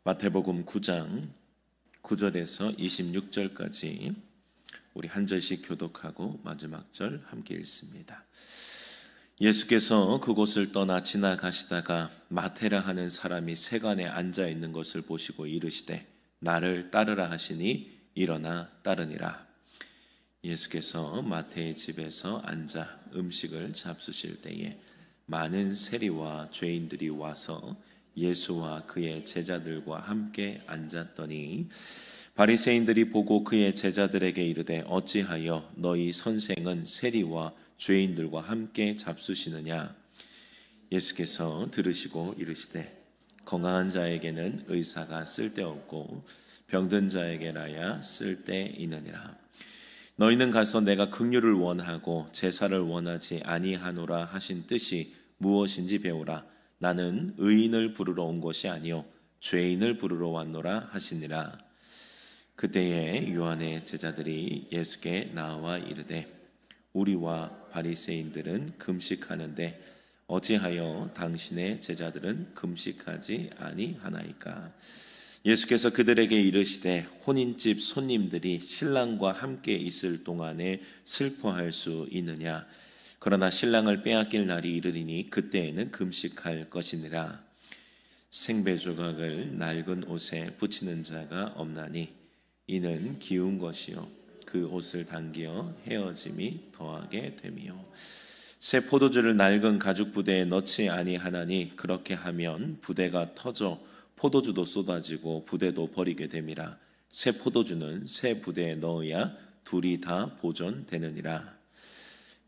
마태복음 9장 9절에서 26절까지 우리 한 절씩 교독하고 마지막 절 함께 읽습니다. 예수께서 그곳을 떠나 지나가시다가 마태라 하는 사람이 세간에 앉아 있는 것을 보시고 이르시되 나를 따르라 하시니 일어나 따르니라. 예수께서 마태의 집에서 앉아 음식을 잡수실 때에 많은 세리와 죄인들이 와서 예수와 그의 제자들과 함께 앉았더니 바리새인들이 보고 그의 제자들에게 이르되 어찌하여 너희 선생은 세리와 죄인들과 함께 잡수시느냐. 예수께서 들으시고 이르시되 건강한 자에게는 의사가 쓸데없고 병든 자에게라야 쓸데있느니라. 너희는 가서 내가 긍휼을 원하고 제사를 원하지 아니하노라 하신 뜻이 무엇인지 배우라. 나는 의인을 부르러 온 것이 아니요 죄인을 부르러 왔노라 하시니라. 그때에 요한의 제자들이 예수께 나와 이르되 우리와 바리새인들은 금식하는데 어찌하여 당신의 제자들은 금식하지 아니하나이까. 예수께서 그들에게 이르시되 혼인집 손님들이 신랑과 함께 있을 동안에 슬퍼할 수 있느냐. 그러나 신랑을 빼앗길 날이 이르리니 그때에는 금식할 것이니라. 생배 조각을 낡은 옷에 붙이는 자가 없나니 이는 기운 것이요 그 옷을 당겨 헤어짐이 더하게 됨이요 새 포도주를 낡은 가죽 부대에 넣지 아니하나니 그렇게 하면 부대가 터져 포도주도 쏟아지고 부대도 버리게 됨이라. 새 포도주는 새 부대에 넣어야 둘이 다 보존되느니라.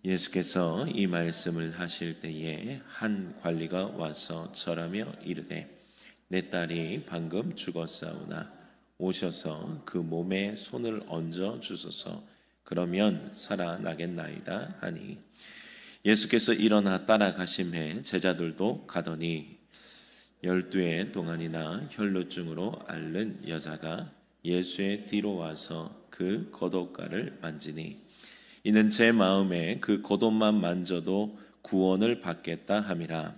예수께서 이 말씀을 하실 때에 한 관리가 와서 절하며 이르되 내 딸이 방금 죽었사오나 오셔서 그 몸에 손을 얹어 주소서. 그러면 살아나겠나이다 하니 예수께서 일어나 따라가심에 제자들도 가더니 12의 동안이나 혈루증으로 앓는 여자가 예수의 뒤로 와서 그 겉옷가를 만지니 이는 제 마음에 그 겉옷만 만져도 구원을 받겠다 함이라.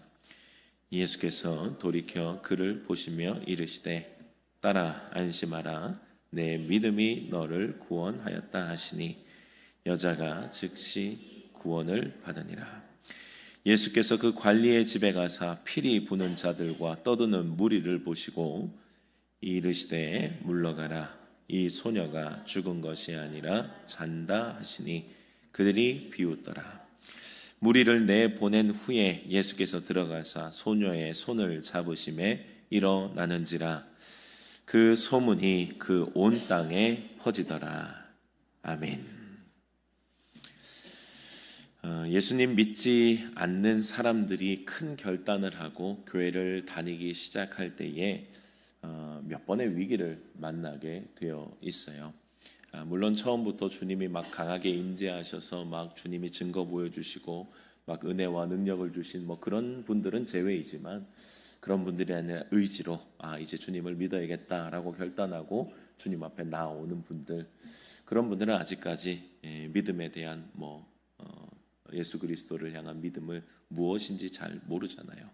예수께서 돌이켜 그를 보시며 이르시되 딸아 안심하라 내 믿음이 너를 구원하였다 하시니 여자가 즉시 구원을 받으니라. 예수께서 그 관리의 집에 가사 피리 부는 자들과 떠드는 무리를 보시고 이르시되 물러가라 이 소녀가 죽은 것이 아니라 잔다 하시니 그들이 비웃더라. 무리를 내보낸 후에 예수께서 들어가사 소녀의 손을 잡으심에 일어나는지라. 그 소문이 그 온 땅에 퍼지더라. 아멘. 예수님 믿지 않는 사람들이 큰 결단을 하고 교회를 다니기 시작할 때에 몇 번의 위기를 만나게 되어 있어요. 물론 처음부터 주님이 막 강하게 임재하셔서 막 주님이 증거 보여주시고 막 은혜와 능력을 주신 뭐 그런 분들은 제외이지만 그런 분들이 아니라 의지로 이제 주님을 믿어야겠다라고 결단하고 주님 앞에 나오는 분들, 그런 분들은 아직까지 믿음에 대한 예수 그리스도를 향한 믿음을 무엇인지 잘 모르잖아요.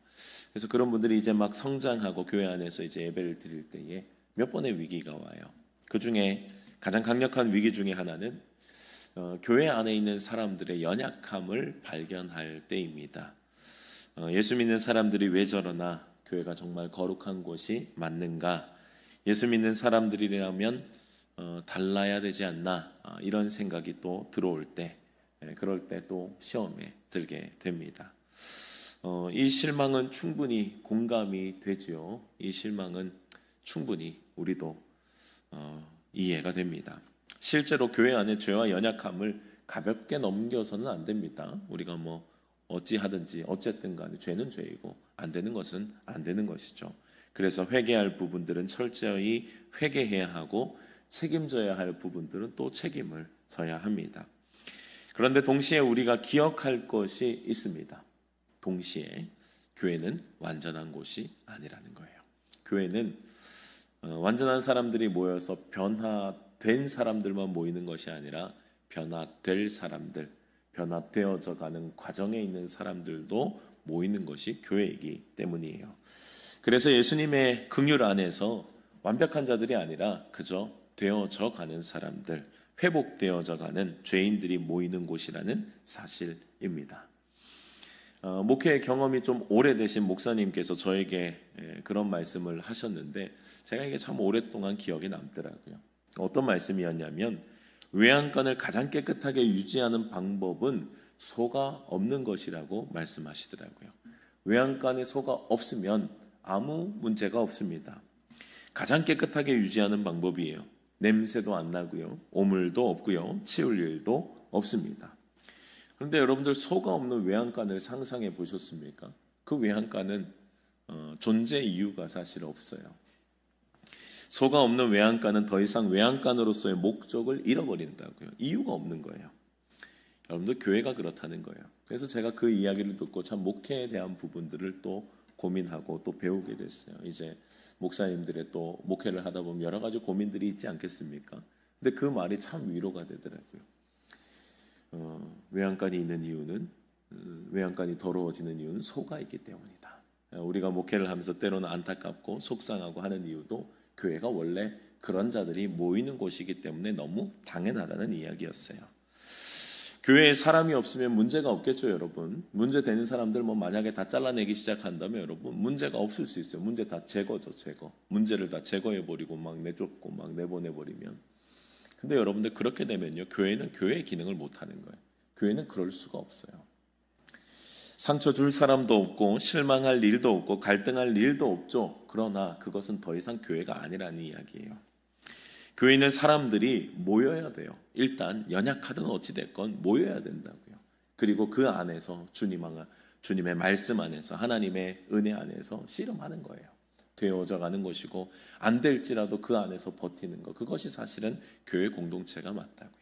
그래서 그런 분들이 이제 막 성장하고 교회 안에서 이제 예배를 드릴 때에 몇 번의 위기가 와요. 그 중에 가장 강력한 위기 중에 하나는 교회 안에 있는 사람들의 연약함을 발견할 때입니다. 예수 믿는 사람들이 왜 저러나, 교회가 정말 거룩한 곳이 맞는가, 예수 믿는 사람들이라면 달라야 되지 않나, 이런 생각이 또 들어올 때, 그럴 때 또 시험에 들게 됩니다. 이 실망은 충분히 공감이 되죠. 이 실망은 충분히 우리도 이해가 됩니다. 실제로 교회 안에 죄와 연약함을 가볍게 넘겨서는 안 됩니다. 우리가 어찌하든지 어쨌든 간에 죄는 죄이고 안 되는 것은 안 되는 것이죠. 그래서 회개할 부분들은 철저히 회개해야 하고 책임져야 할 부분들은 또 책임을 져야 합니다. 그런데 동시에 우리가 기억할 것이 있습니다. 동시에 교회는 완전한 곳이 아니라는 거예요. 교회는 완전한 사람들이 모여서 변화된 사람들만 모이는 것이 아니라 변화될 사람들, 변화되어져 가는 과정에 있는 사람들도 모이는 것이 교회이기 때문이에요. 그래서 예수님의 긍휼 안에서 완벽한 자들이 아니라 그저 되어져 가는 사람들, 회복되어져 가는 죄인들이 모이는 곳이라는 사실입니다. 목회 경험이 좀 오래되신 목사님께서 저에게 그런 말씀을 하셨는데 제가 이게 참 오랫동안 기억에 남더라고요. 어떤 말씀이었냐면 외양간을 가장 깨끗하게 유지하는 방법은 소가 없는 것이라고 말씀하시더라고요. 외양간에 소가 없으면 아무 문제가 없습니다. 가장 깨끗하게 유지하는 방법이에요. 냄새도 안 나고요, 오물도 없고요, 치울 일도 없습니다. 그런데 여러분들 소가 없는 외양간을 상상해 보셨습니까? 그 외양간은 존재 이유가 사실 없어요. 소가 없는 외양간은 더 이상 외양간으로서의 목적을 잃어버린다고요. 이유가 없는 거예요. 여러분들 교회가 그렇다는 거예요. 그래서 제가 그 이야기를 듣고 참 목회에 대한 부분들을 또 고민하고 또 배우게 됐어요. 이제 목사님들의 또 목회를 하다 보면 여러 가지 고민들이 있지 않겠습니까? 근데 그 말이 참 위로가 되더라고요. 외양간이 있는 이유는 외양간이 더러워지는 이유는 소가 있기 때문이다. 우리가 목회를 하면서 때로는 안타깝고 속상하고 하는 이유도 교회가 원래 그런 자들이 모이는 곳이기 때문에 너무 당연하다는 이야기였어요. 교회에 사람이 없으면 문제가 없겠죠, 여러분. 문제 되는 사람들 만약에 다 잘라내기 시작한다면 여러분 문제가 없을 수 있어요. 문제 다 제거죠, 제거. 문제를 다 제거해버리고 막 내쫓고 막 내보내버리면. 근데 여러분들 그렇게 되면요, 교회는 교회의 기능을 못하는 거예요. 교회는 그럴 수가 없어요. 상처 줄 사람도 없고 실망할 일도 없고 갈등할 일도 없죠. 그러나 그것은 더 이상 교회가 아니라는 이야기예요. 교회는 사람들이 모여야 돼요. 일단 연약하든 어찌됐건 모여야 된다고요. 그리고 그 안에서 주님의 말씀 안에서 하나님의 은혜 안에서 씨름하는 거예요. 되어져 가는 것이고 안 될지라도 그 안에서 버티는 것, 그것이 사실은 교회 공동체가 맞다고요.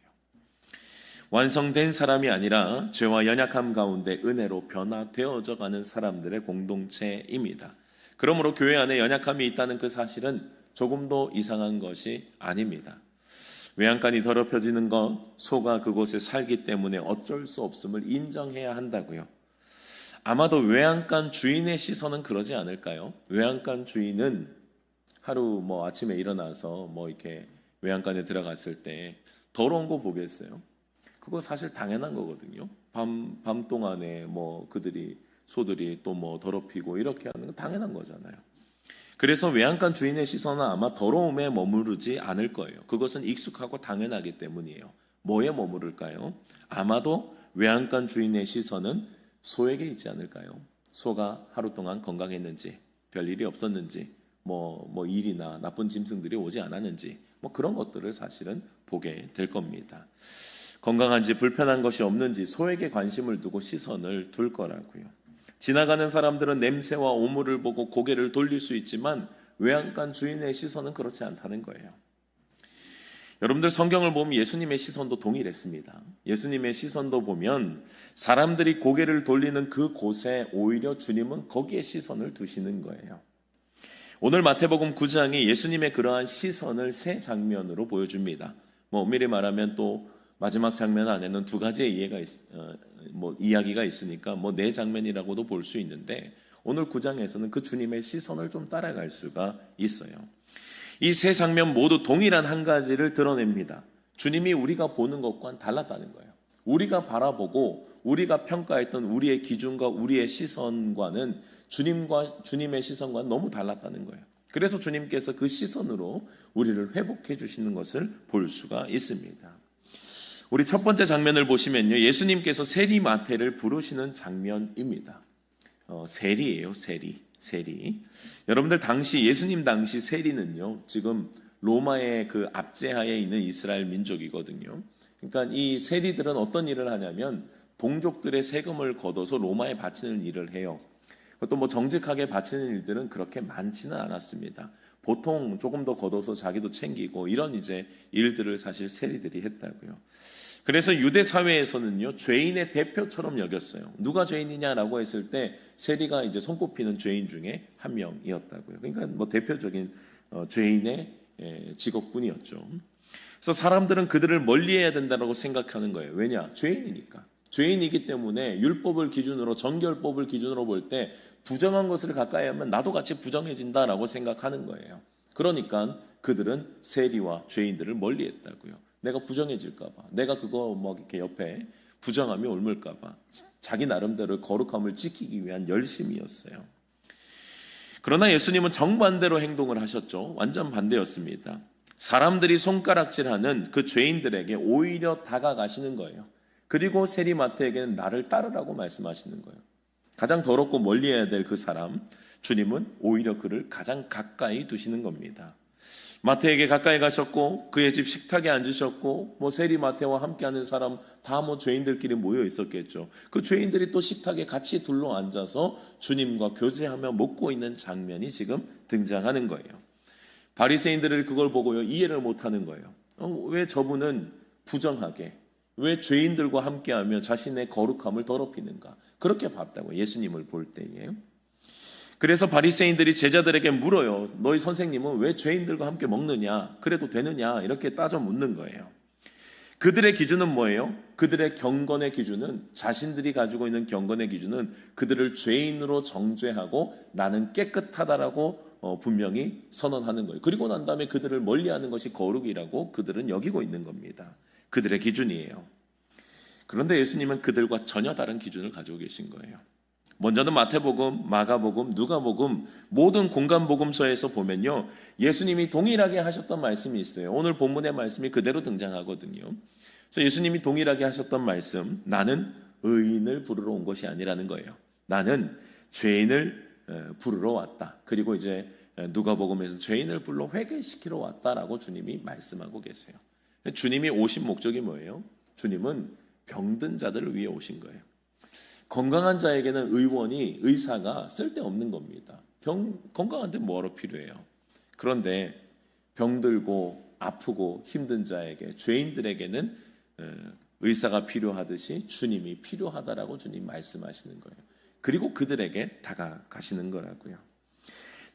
완성된 사람이 아니라 죄와 연약함 가운데 은혜로 변화되어져 가는 사람들의 공동체입니다. 그러므로 교회 안에 연약함이 있다는 그 사실은 조금도 이상한 것이 아닙니다. 외양간이 더럽혀지는 것, 소가 그곳에 살기 때문에 어쩔 수 없음을 인정해야 한다고요. 아마도 외양간 주인의 시선은 그러지 않을까요? 외양간 주인은 하루 아침에 일어나서 이렇게 외양간에 들어갔을 때 더러운 거 보겠어요? 그거 사실 당연한 거거든요. 밤 동안에 소들이 또 더럽히고 이렇게 하는 거 당연한 거잖아요. 그래서 외양간 주인의 시선은 아마 더러움에 머무르지 않을 거예요. 그것은 익숙하고 당연하기 때문이에요. 뭐에 머무를까요? 아마도 외양간 주인의 시선은 소에게 있지 않을까요? 소가 하루 동안 건강했는지, 별일이 없었는지, 일이나 나쁜 짐승들이 오지 않았는지, 그런 것들을 사실은 보게 될 겁니다. 건강한지 불편한 것이 없는지 소에게 관심을 두고 시선을 둘 거라고요. 지나가는 사람들은 냄새와 오물을 보고 고개를 돌릴 수 있지만 외양간 주인의 시선은 그렇지 않다는 거예요. 여러분들 성경을 보면 예수님의 시선도 동일했습니다. 예수님의 시선도 보면 사람들이 고개를 돌리는 그 곳에 오히려 주님은 거기에 시선을 두시는 거예요. 오늘 마태복음 9장이 예수님의 그러한 시선을 세 장면으로 보여줍니다. 엄밀히 말하면 또 마지막 장면 안에는 두 가지의 이야기가 있으니까 네 장면이라고도 볼 수 있는데 오늘 9장에서는 그 주님의 시선을 좀 따라갈 수가 있어요. 이 세 장면 모두 동일한 한 가지를 드러냅니다. 주님이 우리가 보는 것과는 달랐다는 거예요. 우리가 바라보고 우리가 평가했던 우리의 기준과 우리의 시선과는 주님의 시선과는 너무 달랐다는 거예요. 그래서 주님께서 그 시선으로 우리를 회복해 주시는 것을 볼 수가 있습니다. 우리 첫 번째 장면을 보시면요, 예수님께서 세리마태를 부르시는 장면입니다. 세리예요, 세리. 여러분들 예수님 당시 세리는요, 지금 로마의 그 압제하에 있는 이스라엘 민족이거든요. 그러니까 이 세리들은 어떤 일을 하냐면 동족들의 세금을 걷어서 로마에 바치는 일을 해요. 그것도 정직하게 바치는 일들은 그렇게 많지는 않았습니다. 보통 조금 더 걷어서 자기도 챙기고 이런 일들을 사실 세리들이 했다고요. 그래서 유대 사회에서는요, 죄인의 대표처럼 여겼어요. 누가 죄인이냐라고 했을 때 세리가 손꼽히는 죄인 중에 한 명이었다고요. 그러니까 대표적인 죄인의 직업군이었죠. 그래서 사람들은 그들을 멀리해야 된다고 생각하는 거예요. 왜냐? 죄인이니까. 죄인이기 때문에 율법을 기준으로, 정결법을 기준으로 볼 때 부정한 것을 가까이 하면 나도 같이 부정해진다라고 생각하는 거예요. 그러니까 그들은 세리와 죄인들을 멀리했다고요. 내가 부정해질까 봐, 내가 그거 뭐 이렇게 옆에 부정함이 옮을까 봐, 자기 나름대로 거룩함을 지키기 위한 열심이었어요. 그러나 예수님은 정반대로 행동을 하셨죠. 완전 반대였습니다. 사람들이 손가락질하는 그 죄인들에게 오히려 다가가시는 거예요. 그리고 세리마태에게는 나를 따르라고 말씀하시는 거예요. 가장 더럽고 멀리해야 될 그 사람, 주님은 오히려 그를 가장 가까이 두시는 겁니다. 마태에게 가까이 가셨고 그의 집 식탁에 앉으셨고 뭐 세리 마태와 함께하는 사람 다 뭐 죄인들끼리 모여 있었겠죠. 그 죄인들이 또 식탁에 같이 둘러 앉아서 주님과 교제하며 먹고 있는 장면이 지금 등장하는 거예요. 바리새인들이 그걸 보고요 이해를 못하는 거예요. 왜 저분은 부정하게, 왜 죄인들과 함께하며 자신의 거룩함을 더럽히는가, 그렇게 봤다고 예수님을 볼 때에. 그래서 바리새인들이 제자들에게 물어요. 너희 선생님은 왜 죄인들과 함께 먹느냐? 그래도 되느냐? 이렇게 따져 묻는 거예요. 그들의 기준은 뭐예요? 그들의 경건의 기준은, 자신들이 가지고 있는 경건의 기준은 그들을 죄인으로 정죄하고 나는 깨끗하다라고 분명히 선언하는 거예요. 그리고 난 다음에 그들을 멀리하는 것이 거룩이라고 그들은 여기고 있는 겁니다. 그들의 기준이에요. 그런데 예수님은 그들과 전혀 다른 기준을 가지고 계신 거예요. 먼저는 마태복음, 마가복음, 누가복음 모든 공간복음서에서 보면요 예수님이 동일하게 하셨던 말씀이 있어요. 오늘 본문의 말씀이 그대로 등장하거든요. 그래서 예수님이 동일하게 하셨던 말씀, 나는 의인을 부르러 온 것이 아니라는 거예요. 나는 죄인을 부르러 왔다. 그리고 이제 누가복음에서 죄인을 불러 회개시키러 왔다라고 주님이 말씀하고 계세요. 주님이 오신 목적이 뭐예요? 주님은 병든 자들을 위해 오신 거예요. 건강한 자에게는 의사가 쓸데없는 겁니다. 건강한데 뭐하러 필요해요? 그런데 병들고 아프고 힘든 자에게, 죄인들에게는 의사가 필요하듯이 주님이 필요하다라고 주님 말씀하시는 거예요. 그리고 그들에게 다가가시는 거라고요.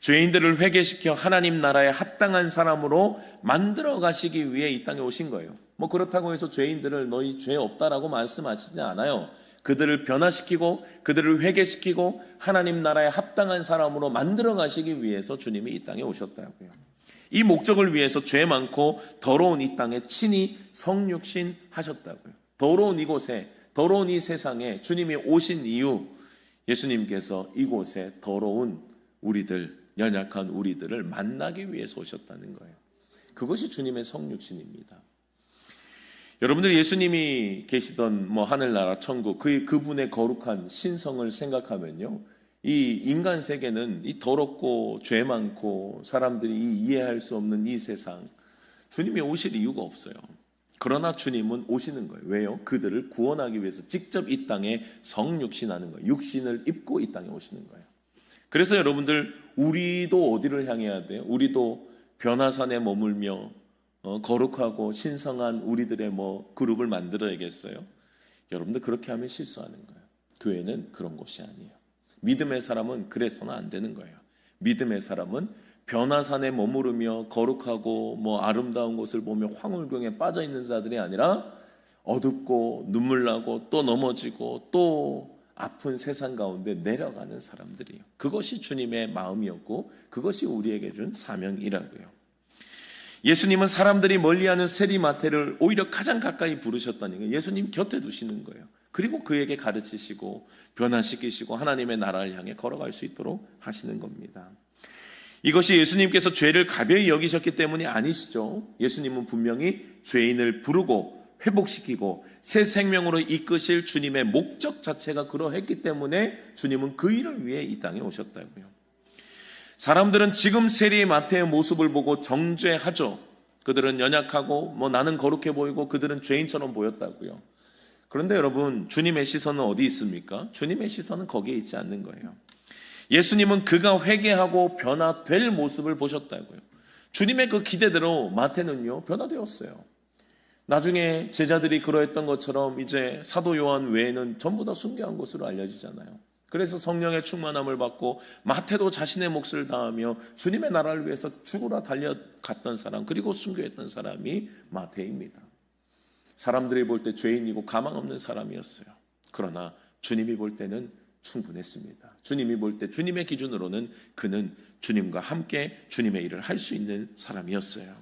죄인들을 회개시켜 하나님 나라에 합당한 사람으로 만들어 가시기 위해 이 땅에 오신 거예요. 뭐 그렇다고 해서 죄인들을 너희 죄 없다라고 말씀하시지 않아요. 그들을 변화시키고 그들을 회개시키고 하나님 나라에 합당한 사람으로 만들어 가시기 위해서 주님이 이 땅에 오셨다고요. 이 목적을 위해서 죄 많고 더러운 이 땅에 친히 성육신 하셨다고요. 더러운 이곳에, 더러운 이 세상에 주님이 오신 이유, 예수님께서 이곳에 더러운 우리들, 연약한 우리들을 만나기 위해서 오셨다는 거예요. 그것이 주님의 성육신입니다. 여러분들 예수님이 계시던 뭐 하늘나라 천국, 그분의 거룩한 신성을 생각하면요 이 인간 세계는 이 더럽고 죄 많고 사람들이 이해할 수 없는 이 세상, 주님이 오실 이유가 없어요. 그러나 주님은 오시는 거예요. 왜요? 그들을 구원하기 위해서 직접 이 땅에 성육신하는 거예요. 육신을 입고 이 땅에 오시는 거예요. 그래서 여러분들 우리도 어디를 향해야 돼요? 우리도 변화산에 머물며 거룩하고 신성한 우리들의 뭐 그룹을 만들어야겠어요? 여러분들 그렇게 하면 실수하는 거예요. 교회는 그런 곳이 아니에요. 믿음의 사람은 그래서는 안 되는 거예요. 믿음의 사람은 변화산에 머무르며 거룩하고 뭐 아름다운 곳을 보며 황홀경에 빠져 있는 자들이 아니라 어둡고 눈물 나고 또 넘어지고 또 아픈 세상 가운데 내려가는 사람들이에요. 그것이 주님의 마음이었고 그것이 우리에게 준 사명이라고요. 예수님은 사람들이 멀리하는 세리마태를 오히려 가장 가까이 부르셨다는 거예요. 예수님 곁에 두시는 거예요. 그리고 그에게 가르치시고 변화시키시고 하나님의 나라를 향해 걸어갈 수 있도록 하시는 겁니다. 이것이 예수님께서 죄를 가벼이 여기셨기 때문이 아니시죠. 예수님은 분명히 죄인을 부르고 회복시키고 새 생명으로 이끄실 주님의 목적 자체가 그러했기 때문에 주님은 그 일을 위해 이 땅에 오셨다고요. 사람들은 지금 세리 마태의 모습을 보고 정죄하죠. 그들은 연약하고 뭐 나는 거룩해 보이고 그들은 죄인처럼 보였다고요. 그런데 여러분, 주님의 시선은 어디 있습니까? 주님의 시선은 거기에 있지 않는 거예요. 예수님은 그가 회개하고 변화될 모습을 보셨다고요. 주님의 그 기대대로 마태는요 변화되었어요. 나중에 제자들이 그러했던 것처럼 이제 사도 요한 외에는 전부 다 순교한 것으로 알려지잖아요. 그래서 성령의 충만함을 받고 마태도 자신의 몫을 다하며 주님의 나라를 위해서 죽으러 달려갔던 사람, 그리고 순교했던 사람이 마태입니다. 사람들이 볼 때 죄인이고 가망 없는 사람이었어요. 그러나 주님이 볼 때는 충분했습니다. 주님이 볼 때, 주님의 기준으로는 그는 주님과 함께 주님의 일을 할 수 있는 사람이었어요.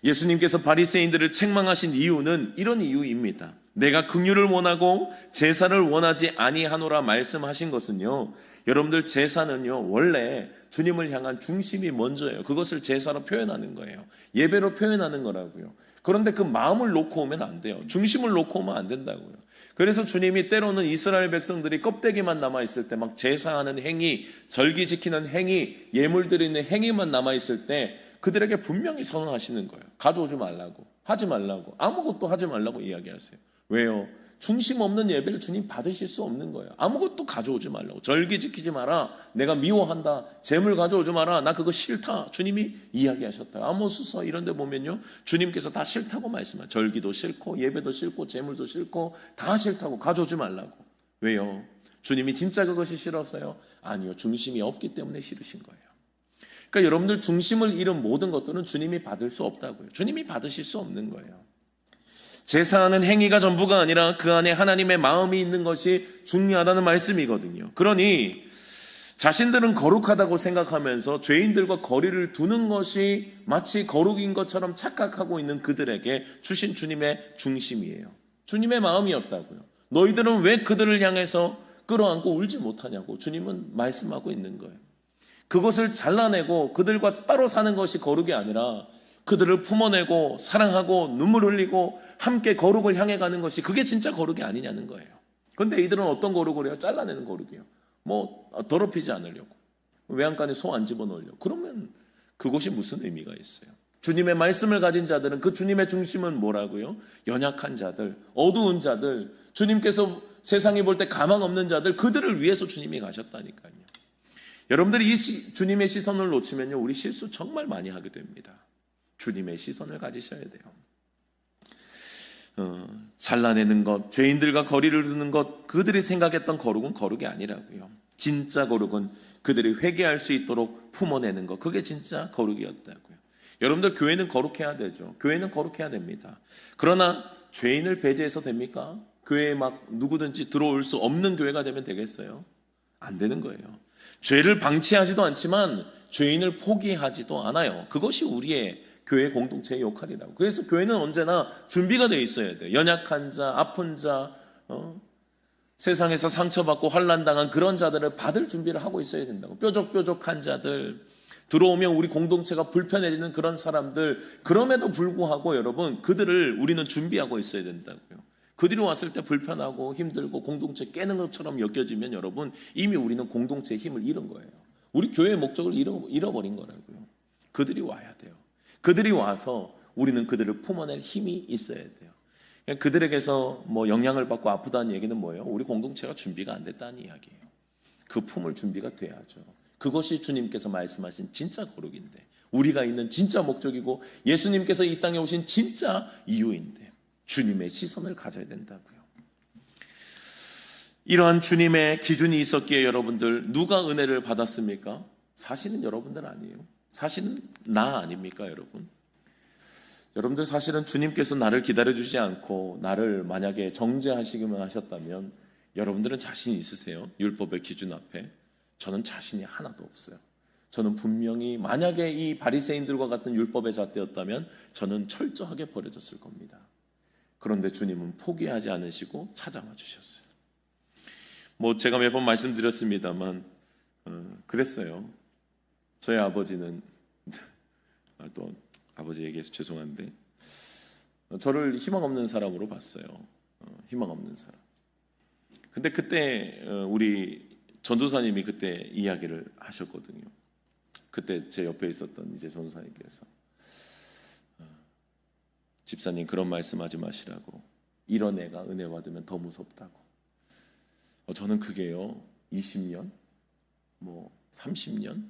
예수님께서 바리새인들을 책망하신 이유는 이런 이유입니다. 내가 긍휼을 원하고 제사를 원하지 아니하노라 말씀하신 것은요, 여러분들 제사는요 원래 주님을 향한 중심이 먼저예요. 그것을 제사로 표현하는 거예요. 예배로 표현하는 거라고요. 그런데 그 마음을 놓고 오면 안 돼요. 중심을 놓고 오면 안 된다고요. 그래서 주님이 때로는 이스라엘 백성들이 껍데기만 남아있을 때 막 제사하는 행위, 절기 지키는 행위, 예물 드리는 행위만 남아있을 때 그들에게 분명히 선언하시는 거예요. 가져오지 말라고, 하지 말라고, 아무것도 하지 말라고 이야기하세요. 왜요? 중심 없는 예배를 주님 받으실 수 없는 거예요. 아무것도 가져오지 말라고. 절기 지키지 마라. 내가 미워한다. 재물 가져오지 마라. 나 그거 싫다. 주님이 이야기하셨다. 아모스서 이런 데 보면요, 주님께서 다 싫다고 말씀하세요. 절기도 싫고 예배도 싫고 재물도 싫고 다 싫다고, 가져오지 말라고. 왜요? 주님이 진짜 그것이 싫었어요? 아니요. 중심이 없기 때문에 싫으신 거예요. 그러니까 여러분들 중심을 잃은 모든 것들은 주님이 받을 수 없다고요. 주님이 받으실 수 없는 거예요. 제사하는 행위가 전부가 아니라 그 안에 하나님의 마음이 있는 것이 중요하다는 말씀이거든요. 그러니 자신들은 거룩하다고 생각하면서 죄인들과 거리를 두는 것이 마치 거룩인 것처럼 착각하고 있는 그들에게 주신 주님의 중심이에요. 주님의 마음이었다고요. 너희들은 왜 그들을 향해서 끌어안고 울지 못하냐고 주님은 말씀하고 있는 거예요. 그것을 잘라내고 그들과 따로 사는 것이 거룩이 아니라 그들을 품어내고 사랑하고 눈물 흘리고 함께 거룩을 향해 가는 것이, 그게 진짜 거룩이 아니냐는 거예요. 그런데 이들은 어떤 거룩을 해요? 잘라내는 거룩이에요. 뭐 더럽히지 않으려고, 외양간에 소 안 집어넣으려고. 그러면 그것이 무슨 의미가 있어요? 주님의 말씀을 가진 자들은, 그 주님의 중심은 뭐라고요? 연약한 자들, 어두운 자들, 주님께서 세상이 볼 때 가망 없는 자들, 그들을 위해서 주님이 가셨다니까요. 여러분들이 이 주님의 시선을 놓치면요, 우리 실수 정말 많이 하게 됩니다. 주님의 시선을 가지셔야 돼요. 잘라내는 것, 죄인들과 거리를 두는 것, 그들이 생각했던 거룩은 거룩이 아니라고요. 진짜 거룩은 그들이 회개할 수 있도록 품어내는 것, 그게 진짜 거룩이었다고요. 여러분들 교회는 거룩해야 되죠. 교회는 거룩해야 됩니다. 그러나 죄인을 배제해서 됩니까? 교회에 막 누구든지 들어올 수 없는 교회가 되면 되겠어요? 안 되는 거예요. 죄를 방치하지도 않지만 죄인을 포기하지도 않아요. 그것이 우리의 교회 공동체의 역할이라고. 그래서 교회는 언제나 준비가 되어 있어야 돼요. 연약한 자, 아픈 자, 세상에서 상처받고 환난당한 그런 자들을 받을 준비를 하고 있어야 된다고. 뾰족뾰족한 자들, 들어오면 우리 공동체가 불편해지는 그런 사람들, 그럼에도 불구하고 여러분, 그들을 우리는 준비하고 있어야 된다고요. 그들이 왔을 때 불편하고 힘들고 공동체 깨는 것처럼 여겨지면 여러분, 이미 우리는 공동체의 힘을 잃은 거예요. 우리 교회의 목적을 잃어버린 거라고요. 그들이 와야 돼요. 그들이 와서 우리는 그들을 품어낼 힘이 있어야 돼요. 그들에게서 뭐 영향을 받고 아프다는 얘기는 뭐예요? 우리 공동체가 준비가 안 됐다는 이야기예요. 그 품을 준비가 돼야죠. 그것이 주님께서 말씀하신 진짜 거룩인데, 우리가 있는 진짜 목적이고 예수님께서 이 땅에 오신 진짜 이유인데, 주님의 시선을 가져야 된다고요. 이러한 주님의 기준이 있었기에 여러분들, 누가 은혜를 받았습니까? 사실은 여러분들 아니에요. 사실은 나 아닙니까, 여러분? 여러분들 사실은 주님께서 나를 기다려주지 않고 나를 만약에 정죄하시기만 하셨다면 여러분들은 자신이 있으세요? 율법의 기준 앞에? 저는 자신이 하나도 없어요. 저는 분명히 만약에 이 바리새인들과 같은 율법의 잣대였다면 저는 철저하게 버려졌을 겁니다. 그런데 주님은 포기하지 않으시고 찾아와 주셨어요. 뭐 제가 몇 번 말씀드렸습니다만 그랬어요. 저희 아버지는 또 아버지에게서 죄송한데 저를 희망 없는 사람으로 봤어요. 희망 없는 사람. 근데 그때 우리 전도사님이 그때 이야기를 하셨거든요. 그때 제 옆에 있었던 이제 전도사님께서 집사님 그런 말씀하지 마시라고. 이런 애가 은혜 받으면 더 무섭다고. 저는 그게요 20년 뭐 30년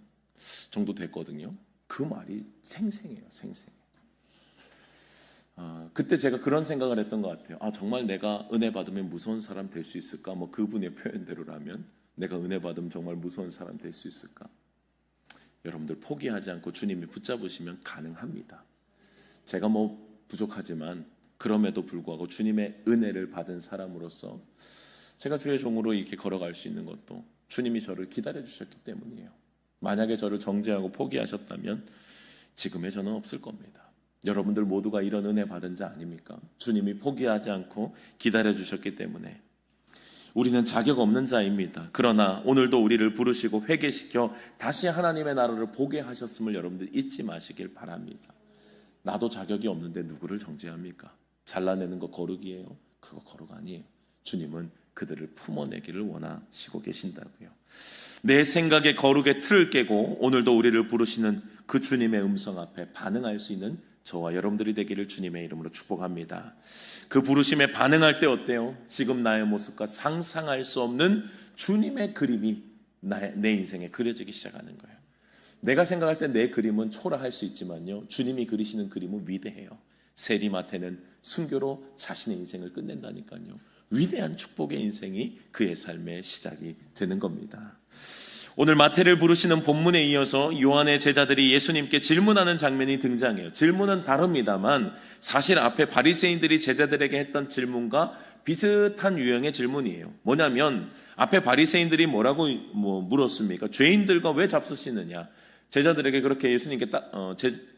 정도 됐거든요. 그 말이 생생해요. 생생해요. 그때 제가 그런 생각을 했던 것 같아요. 정말 내가 은혜 받으면 무서운 사람 될 수 있을까? 뭐 그분의 표현대로라면 내가 은혜 받으면 정말 무서운 사람 될 수 있을까? 여러분들 포기하지 않고 주님이 붙잡으시면 가능합니다. 제가 뭐 부족하지만 그럼에도 불구하고 주님의 은혜를 받은 사람으로서 제가 주의 종으로 이렇게 걸어갈 수 있는 것도 주님이 저를 기다려 주셨기 때문이에요. 만약에 저를 정죄하고 포기하셨다면 지금의 저는 없을 겁니다. 여러분들 모두가 이런 은혜 받은 자 아닙니까? 주님이 포기하지 않고 기다려주셨기 때문에 우리는 자격 없는 자입니다. 그러나 오늘도 우리를 부르시고 회개시켜 다시 하나님의 나라를 보게 하셨음을 여러분들 잊지 마시길 바랍니다. 나도 자격이 없는데 누구를 정죄합니까? 잘라내는 거 거룩이에요? 그거 거룩 아니에요. 주님은 그들을 품어내기를 원하시고 계신다고요. 내 생각의 거룩의 틀을 깨고 오늘도 우리를 부르시는 그 주님의 음성 앞에 반응할 수 있는 저와 여러분들이 되기를 주님의 이름으로 축복합니다. 그 부르심에 반응할 때 어때요? 지금 나의 모습과 상상할 수 없는 주님의 그림이 내 인생에 그려지기 시작하는 거예요. 내가 생각할 때 내 그림은 초라할 수 있지만요, 주님이 그리시는 그림은 위대해요. 세리마태는 순교로 자신의 인생을 끝낸다니까요. 위대한 축복의 인생이 그의 삶의 시작이 되는 겁니다. 오늘 마태를 부르시는 본문에 이어서 요한의 제자들이 예수님께 질문하는 장면이 등장해요. 질문은 다릅니다만 사실 앞에 바리새인들이 제자들에게 했던 질문과 비슷한 유형의 질문이에요. 뭐냐면 앞에 바리새인들이 뭐라고 물었습니까? 죄인들과 왜 잡수시느냐? 제자들에게 그렇게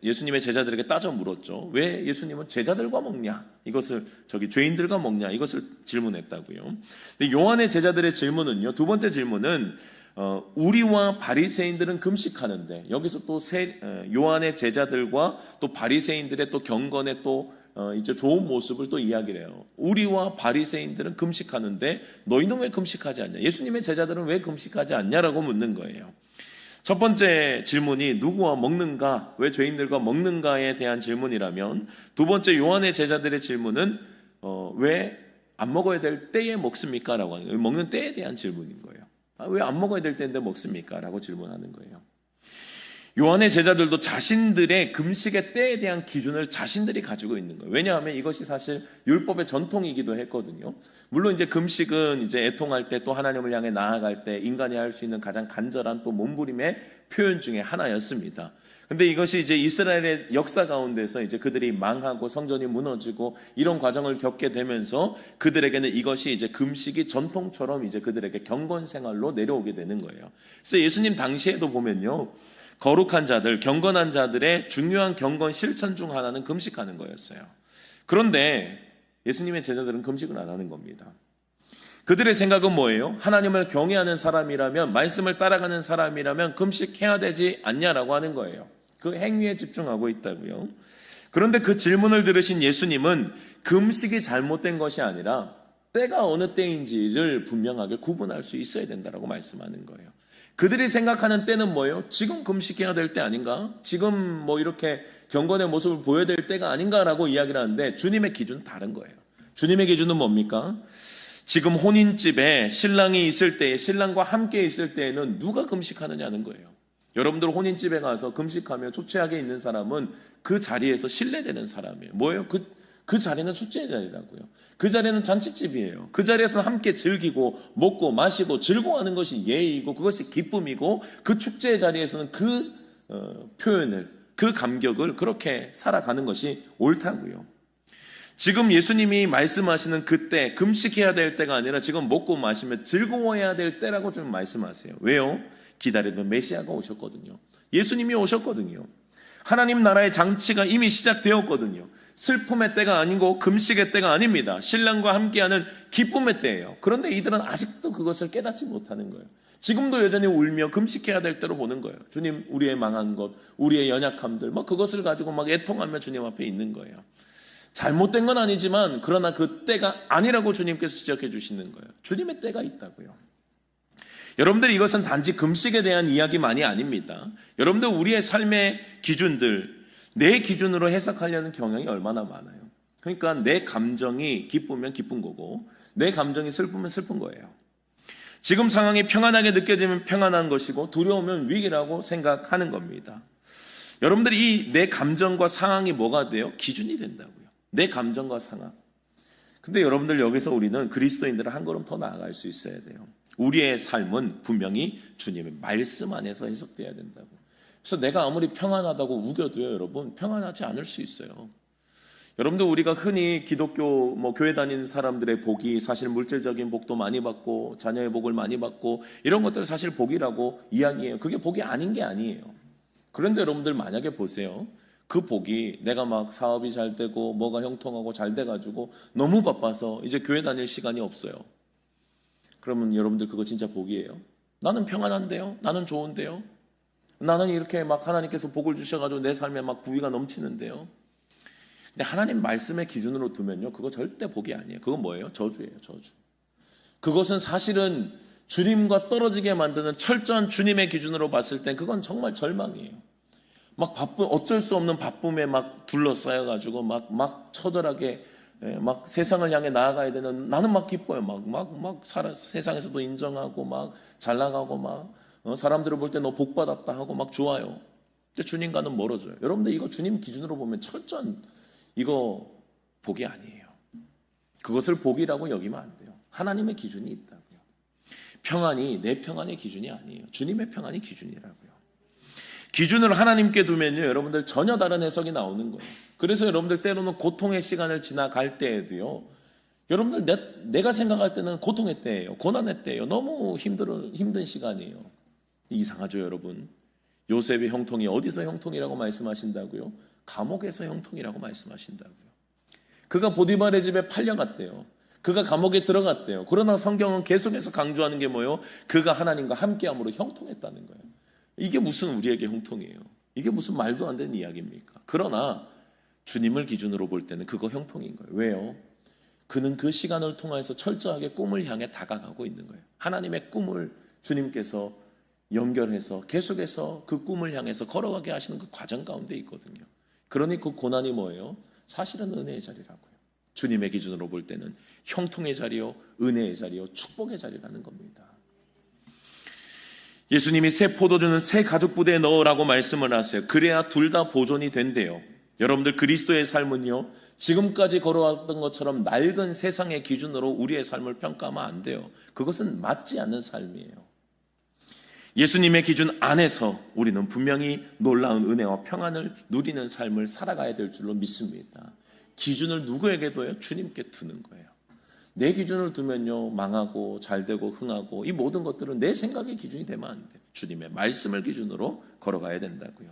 예수님의 제자들에게 따져 물었죠. 왜 예수님은 제자들과 먹냐? 이것을 죄인들과 먹냐? 이것을 질문했다고요. 근데 요한의 제자들의 질문은요. 두 번째 질문은 우리와 바리새인들은 금식하는데, 여기서 또 요한의 제자들과 또 바리새인들의 또 경건의 또 이제 좋은 모습을 또 이야기를 해요. 우리와 바리새인들은 금식하는데 너희는 왜 금식하지 않냐? 예수님의 제자들은 왜 금식하지 않냐라고 묻는 거예요. 첫 번째 질문이 누구와 먹는가, 왜 죄인들과 먹는가에 대한 질문이라면, 두 번째 요한의 제자들의 질문은 왜 안 먹어야 될 때에 먹습니까? 라고 하는 거예요. 먹는 때에 대한 질문인 거예요. 왜 안 먹어야 될 때인데 먹습니까? 라고 질문하는 거예요. 요한의 제자들도 자신들의 금식의 때에 대한 기준을 자신들이 가지고 있는 거예요. 왜냐하면 이것이 사실 율법의 전통이기도 했거든요. 물론 이제 금식은 이제 애통할 때 또 하나님을 향해 나아갈 때 인간이 할 수 있는 가장 간절한 또 몸부림의 표현 중에 하나였습니다. 근데 이것이 이제 이스라엘의 역사 가운데서 이제 그들이 망하고 성전이 무너지고 이런 과정을 겪게 되면서 그들에게는 이것이 이제 금식이 전통처럼 이제 그들에게 경건 생활로 내려오게 되는 거예요. 그래서 예수님 당시에도 보면요, 거룩한 자들, 경건한 자들의 중요한 경건 실천 중 하나는 금식하는 거였어요. 그런데 예수님의 제자들은 금식을 안 하는 겁니다. 그들의 생각은 뭐예요? 하나님을 경외하는 사람이라면, 말씀을 따라가는 사람이라면 금식해야 되지 않냐라고 하는 거예요. 그 행위에 집중하고 있다고요. 그런데 그 질문을 들으신 예수님은 금식이 잘못된 것이 아니라 때가 어느 때인지를 분명하게 구분할 수 있어야 된다라고 말씀하는 거예요. 그들이 생각하는 때는 뭐예요? 지금 금식해야 될 때 아닌가? 지금 이렇게 경건의 모습을 보여야 될 때가 아닌가라고 이야기를 하는데, 주님의 기준은 다른 거예요. 주님의 기준은 뭡니까? 지금 혼인집에 신랑이 있을 때, 신랑과 함께 있을 때에는 누가 금식하느냐는 거예요. 여러분들 혼인집에 가서 금식하며 초췌하게 있는 사람은 그 자리에서 신뢰되는 사람이에요. 뭐예요? 그 자리는 축제의 자리라고요. 그 자리는 잔치집이에요. 그 자리에서 함께 즐기고 먹고 마시고 즐거워하는 것이 예의이고 그것이 기쁨이고, 그 축제의 자리에서는 그 표현을, 그 감격을 그렇게 살아가는 것이 옳다고요. 지금 예수님이 말씀하시는 그때, 금식해야 될 때가 아니라 지금 먹고 마시며 즐거워해야 될 때라고 좀 말씀하세요. 왜요? 기다리던 메시아가 오셨거든요. 예수님이 오셨거든요. 하나님 나라의 장치가 이미 시작되었거든요. 슬픔의 때가 아니고 금식의 때가 아닙니다. 신랑과 함께하는 기쁨의 때예요. 그런데 이들은 아직도 그것을 깨닫지 못하는 거예요. 지금도 여전히 울며 금식해야 될 때로 보는 거예요. 주님, 우리의 망한 것, 우리의 연약함들, 그것을 가지고 애통하며 주님 앞에 있는 거예요. 잘못된 건 아니지만 그러나 그 때가 아니라고 주님께서 지적해 주시는 거예요. 주님의 때가 있다고요. 여러분들, 이것은 단지 금식에 대한 이야기만이 아닙니다. 여러분들, 우리의 삶의 기준들, 내 기준으로 해석하려는 경향이 얼마나 많아요. 그러니까 내 감정이 기쁘면 기쁜 거고 내 감정이 슬프면 슬픈 거예요. 지금 상황이 평안하게 느껴지면 평안한 것이고 두려우면 위기라고 생각하는 겁니다. 여러분들이 이 내 감정과 상황이 뭐가 돼요? 기준이 된다고요. 내 감정과 상황. 근데 여러분들, 여기서 우리는 그리스도인들은 한 걸음 더 나아갈 수 있어야 돼요. 우리의 삶은 분명히 주님의 말씀 안에서 해석돼야 된다고. 그래서 내가 아무리 평안하다고 우겨도요, 여러분, 평안하지 않을 수 있어요. 여러분들 우리가 흔히 기독교 교회 다니는 사람들의 복이 사실 물질적인 복도 많이 받고 자녀의 복을 많이 받고 이런 것들 사실 복이라고 이야기해요. 그게 복이 아닌 게 아니에요. 그런데 여러분들 만약에 보세요. 그 복이 내가 막 사업이 잘 되고 뭐가 형통하고 잘 돼가지고 너무 바빠서 이제 교회 다닐 시간이 없어요. 그러면 여러분들 그거 진짜 복이에요? 나는 평안한데요? 나는 좋은데요? 나는 이렇게 막 하나님께서 복을 주셔가지고 내 삶에 막 부귀가 넘치는데요? 근데 하나님 말씀의 기준으로 두면요, 그거 절대 복이 아니에요. 그건 뭐예요? 저주예요, 저주. 그것은 사실은 주님과 떨어지게 만드는 철저한 주님의 기준으로 봤을 땐 그건 정말 절망이에요. 막 어쩔 수 없는 바쁨에 막 둘러싸여가지고 막 처절하게 막 세상을 향해 나아가야 되는, 나는 막 기뻐요. 세상에서도 인정하고 막 잘 나가고 막 사람들을 볼 때 너 복 받았다 하고 막 좋아요. 근데 주님과는 멀어져요. 여러분들 이거 주님 기준으로 보면 철저한 이거 복이 아니에요. 그것을 복이라고 여기면 안 돼요. 하나님의 기준이 있다고요. 평안이 내 평안의 기준이 아니에요. 주님의 평안이 기준이라고요. 기준을 하나님께 두면요, 여러분들 전혀 다른 해석이 나오는 거예요. 그래서 여러분들 때로는 고통의 시간을 지나갈 때에도요, 여러분들 내가 생각할 때는 고통의 때예요. 고난의 때예요. 너무 힘든 시간이에요. 이상하죠, 여러분? 요셉의 형통이 어디서 형통이라고 말씀하신다고요? 감옥에서 형통이라고 말씀하신다고요. 그가 보디발의 집에 팔려갔대요. 그가 감옥에 들어갔대요. 그러나 성경은 계속해서 강조하는 게 뭐예요? 그가 하나님과 함께함으로 형통했다는 거예요. 이게 무슨 우리에게 형통이에요? 이게 무슨 말도 안 되는 이야기입니까? 그러나 주님을 기준으로 볼 때는 그거 형통인 거예요. 왜요? 그는 그 시간을 통해서 철저하게 꿈을 향해 다가가고 있는 거예요. 하나님의 꿈을 주님께서 연결해서 계속해서 그 꿈을 향해서 걸어가게 하시는 그 과정 가운데 있거든요. 그러니 그 고난이 뭐예요? 사실은 은혜의 자리라고요. 주님의 기준으로 볼 때는 형통의 자리요, 은혜의 자리요, 축복의 자리라는 겁니다. 예수님이 새 포도주는 새 가죽 부대에 넣으라고 말씀을 하세요. 그래야 둘 다 보존이 된대요. 여러분들 그리스도의 삶은요, 지금까지 걸어왔던 것처럼 낡은 세상의 기준으로 우리의 삶을 평가하면 안 돼요. 그것은 맞지 않는 삶이에요. 예수님의 기준 안에서 우리는 분명히 놀라운 은혜와 평안을 누리는 삶을 살아가야 될 줄로 믿습니다. 기준을 누구에게 둬요? 주님께 두는 거예요. 내 기준을 두면요, 망하고 잘되고 흥하고 이 모든 것들은 내 생각의 기준이 되면 안 돼요. 주님의 말씀을 기준으로 걸어가야 된다고요.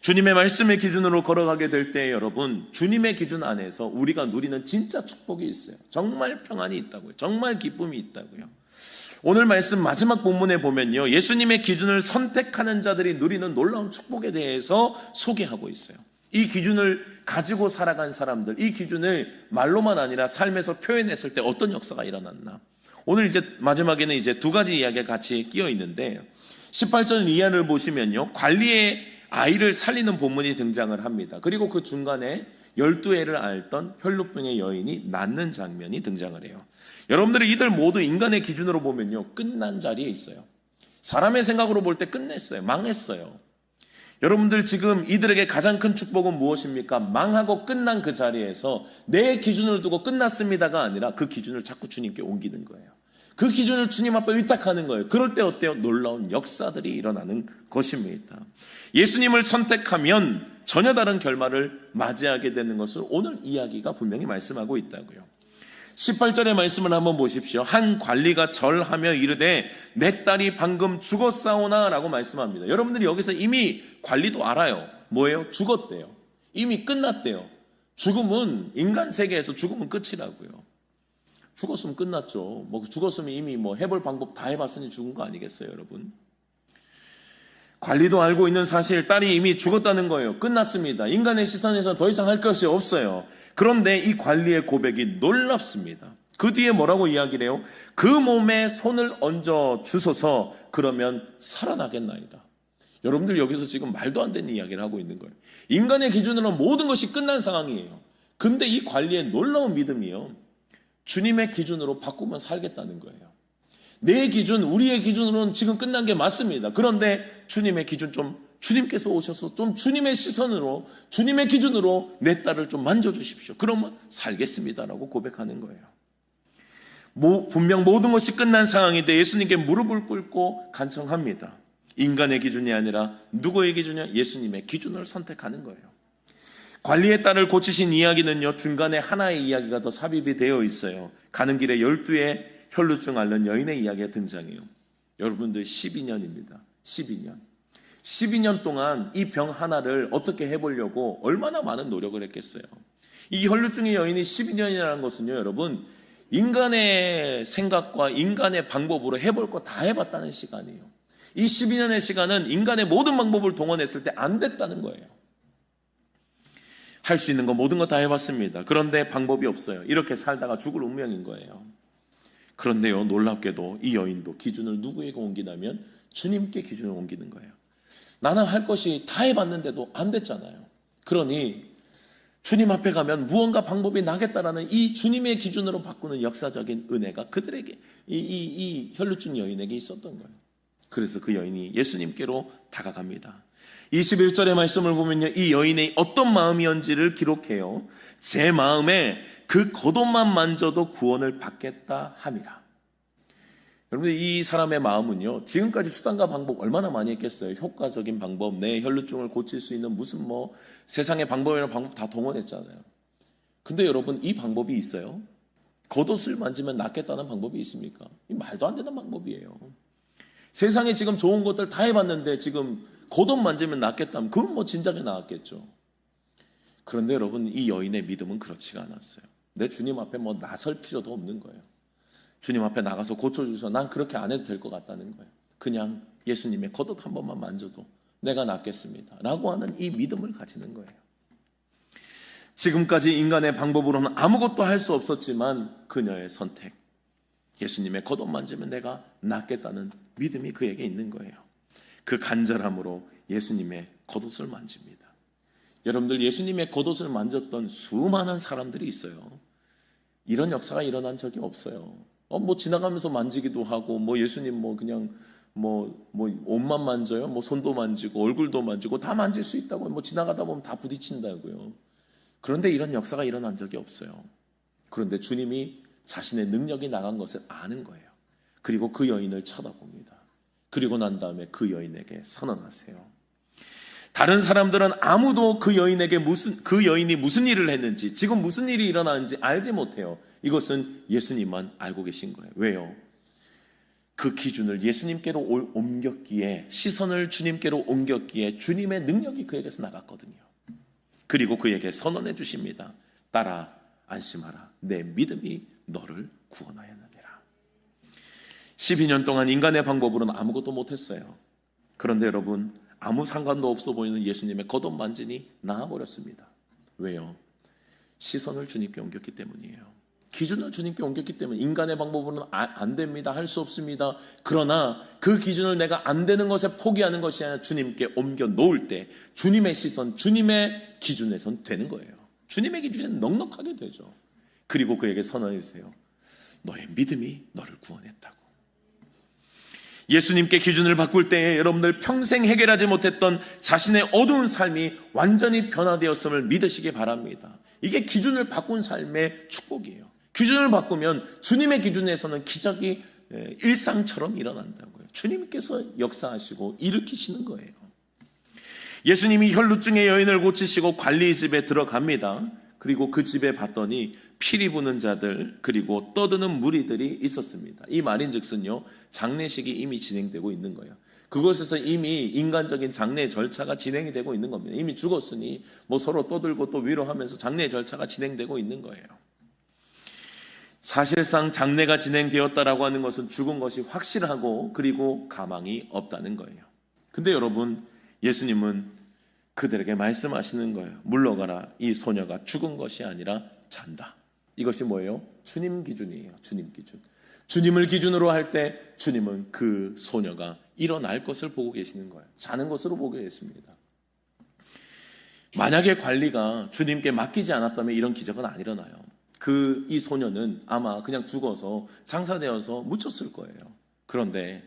주님의 말씀의 기준으로 걸어가게 될 때 여러분, 주님의 기준 안에서 우리가 누리는 진짜 축복이 있어요. 정말 평안이 있다고요. 정말 기쁨이 있다고요. 오늘 말씀 마지막 본문에 보면요, 예수님의 기준을 선택하는 자들이 누리는 놀라운 축복에 대해서 소개하고 있어요. 이 기준을 가지고 살아간 사람들, 이 기준을 말로만 아니라 삶에서 표현했을 때 어떤 역사가 일어났나. 오늘 이제 마지막에는 이제 두 가지 이야기가 같이 끼어 있는데 18절 이하를 보시면요, 관리의 아이를 살리는 본문이 등장을 합니다. 그리고 그 중간에 12해를 앓던 혈루병의 여인이 낫는 장면이 등장을 해요. 여러분들이 이들 모두 인간의 기준으로 보면요, 끝난 자리에 있어요. 사람의 생각으로 볼 때 끝냈어요. 망했어요. 여러분들 지금 이들에게 가장 큰 축복은 무엇입니까? 망하고 끝난 그 자리에서 내 기준을 두고 끝났습니다가 아니라 그 기준을 자꾸 주님께 옮기는 거예요. 그 기준을 주님 앞에 의탁하는 거예요. 그럴 때 어때요? 놀라운 역사들이 일어나는 것입니다. 예수님을 선택하면 전혀 다른 결말을 맞이하게 되는 것을 오늘 이야기가 분명히 말씀하고 있다고요. 18절의 말씀을 한번 보십시오. 한 관리가 절하며 이르되 내 딸이 방금 죽었사오나 라고 말씀합니다. 여러분들이 여기서 이미 관리도 알아요. 뭐예요? 죽었대요. 이미 끝났대요. 죽음은 인간 세계에서 죽음은 끝이라고요. 죽었으면 끝났죠. 죽었으면 이미 해볼 방법 다 해봤으니 죽은 거 아니겠어요, 여러분? 관리도 알고 있는 사실, 딸이 이미 죽었다는 거예요. 끝났습니다. 인간의 시선에서 더 이상 할 것이 없어요. 그런데 이 관리의 고백이 놀랍습니다. 그 뒤에 뭐라고 이야기를 해요? 그 몸에 손을 얹어 주소서, 그러면 살아나겠나이다. 여러분들 여기서 지금 말도 안 되는 이야기를 하고 있는 거예요. 인간의 기준으로는 모든 것이 끝난 상황이에요. 근데 이 관리의 놀라운 믿음이요, 주님의 기준으로 바꾸면 살겠다는 거예요. 내 기준, 우리의 기준으로는 지금 끝난 게 맞습니다. 그런데 주님의 기준 주님께서 오셔서 좀 주님의 시선으로, 주님의 기준으로 내 딸을 좀 만져주십시오. 그러면 살겠습니다라고 고백하는 거예요. 분명 모든 것이 끝난 상황인데 예수님께 무릎을 꿇고 간청합니다. 인간의 기준이 아니라 누구의 기준이냐? 예수님의 기준을 선택하는 거예요. 관리의 딸을 고치신 이야기는요, 중간에 하나의 이야기가 더 삽입이 되어 있어요. 가는 길에 12의 혈루증 앓는 여인의 이야기가 등장해요. 여러분들 12년입니다. 12년. 12년 동안 이 병 하나를 어떻게 해보려고 얼마나 많은 노력을 했겠어요. 이 혈루증의 여인이 12년이라는 것은요, 여러분, 인간의 생각과 인간의 방법으로 해볼 거 다 해봤다는 시간이에요. 이 12년의 시간은 인간의 모든 방법을 동원했을 때 안 됐다는 거예요. 할 수 있는 거 모든 거 다 해봤습니다. 그런데 방법이 없어요. 이렇게 살다가 죽을 운명인 거예요. 그런데요, 놀랍게도 이 여인도 기준을 누구에게 옮기냐면 주님께 기준을 옮기는 거예요. 나는 할 것이 다 해봤는데도 안 됐잖아요. 그러니 주님 앞에 가면 무언가 방법이 나겠다라는 이 주님의 기준으로 바꾸는 역사적인 은혜가 그들에게 이 혈루증 여인에게 있었던 거예요. 그래서 그 여인이 예수님께로 다가갑니다. 21절의 말씀을 보면요, 이 여인의 어떤 마음이었는지를 기록해요. 제 마음에 그 겉옷만 만져도 구원을 받겠다 함이라. 여러분, 이 사람의 마음은요, 지금까지 수단과 방법 얼마나 많이 했겠어요. 효과적인 방법, 내 혈루증을 고칠 수 있는 무슨 세상의 방법이나 방법 다 동원했잖아요. 근데 여러분, 이 방법이 있어요? 겉옷을 만지면 낫겠다는 방법이 있습니까? 이 말도 안 되는 방법이에요. 세상에 지금 좋은 것들 다 해봤는데 지금 겉옷 만지면 낫겠다면 그건 진작에 나았겠죠. 그런데 여러분, 이 여인의 믿음은 그렇지가 않았어요. 내 주님 앞에 나설 필요도 없는 거예요. 주님 앞에 나가서 고쳐주셔서 난 그렇게 안 해도 될 것 같다는 거예요. 그냥 예수님의 겉옷 한 번만 만져도 내가 낫겠습니다 라고 하는 이 믿음을 가지는 거예요. 지금까지 인간의 방법으로는 아무것도 할 수 없었지만 그녀의 선택, 예수님의 겉옷 만지면 내가 낫겠다는 믿음이 그에게 있는 거예요. 그 간절함으로 예수님의 겉옷을 만집니다. 여러분들, 예수님의 겉옷을 만졌던 수많은 사람들이 있어요. 이런 역사가 일어난 적이 없어요. 지나가면서 만지기도 하고, 예수님 그냥 옷만 만져요? 손도 만지고, 얼굴도 만지고, 다 만질 수 있다고, 지나가다 보면 다 부딪힌다고요. 그런데 이런 역사가 일어난 적이 없어요. 그런데 주님이 자신의 능력이 나간 것을 아는 거예요. 그리고 그 여인을 쳐다봅니다. 그리고 난 다음에 그 여인에게 선언하세요. 다른 사람들은 아무도 그 여인이 무슨 일을 했는지, 지금 무슨 일이 일어나는지 알지 못해요. 이것은 예수님만 알고 계신 거예요. 왜요? 그 기준을 예수님께로 옮겼기에, 시선을 주님께로 옮겼기에 주님의 능력이 그에게서 나갔거든요. 그리고 그에게 선언해 주십니다. 딸아, 안심하라. 내 믿음이 너를 구원하였느니라. 12년 동안 인간의 방법으로는 아무것도 못했어요. 그런데 여러분, 아무 상관도 없어 보이는 예수님의 겉옷 만지니 나아버렸습니다. 왜요? 시선을 주님께 옮겼기 때문이에요. 기준을 주님께 옮겼기 때문에. 인간의 방법으로는 안 됩니다, 할 수 없습니다. 그러나 그 기준을 내가 안 되는 것에 포기하는 것이 아니라 주님께 옮겨 놓을 때 주님의 시선, 주님의 기준에선 되는 거예요. 주님의 기준에는 넉넉하게 되죠. 그리고 그에게 선언해 주세요. 너의 믿음이 너를 구원했다고. 예수님께 기준을 바꿀 때에 여러분들 평생 해결하지 못했던 자신의 어두운 삶이 완전히 변화되었음을 믿으시기 바랍니다. 이게 기준을 바꾼 삶의 축복이에요. 기준을 바꾸면 주님의 기준에서는 기적이 일상처럼 일어난다고요. 주님께서 역사하시고 일으키시는 거예요. 예수님이 혈루증의 여인을 고치시고 관리 집에 들어갑니다. 그리고 그 집에 봤더니 피리 부는 자들, 그리고 떠드는 무리들이 있었습니다. 이 말인즉슨요, 장례식이 이미 진행되고 있는 거예요. 그곳에서 이미 인간적인 장례 절차가 진행이 되고 있는 겁니다. 이미 죽었으니 서로 떠들고 또 위로하면서 장례 절차가 진행되고 있는 거예요. 사실상 장례가 진행되었다라고 하는 것은 죽은 것이 확실하고 그리고 가망이 없다는 거예요. 근데 여러분, 예수님은 그들에게 말씀하시는 거예요. 물러가라. 이 소녀가 죽은 것이 아니라 잔다. 이것이 뭐예요? 주님 기준이에요. 주님 기준. 주님을 기준으로 할 때 주님은 그 소녀가 일어날 것을 보고 계시는 거예요. 자는 것으로 보고 계십니다. 만약에 관리가 주님께 맡기지 않았다면 이런 기적은 안 일어나요. 이 소녀는 아마 그냥 죽어서 장사되어서 묻혔을 거예요. 그런데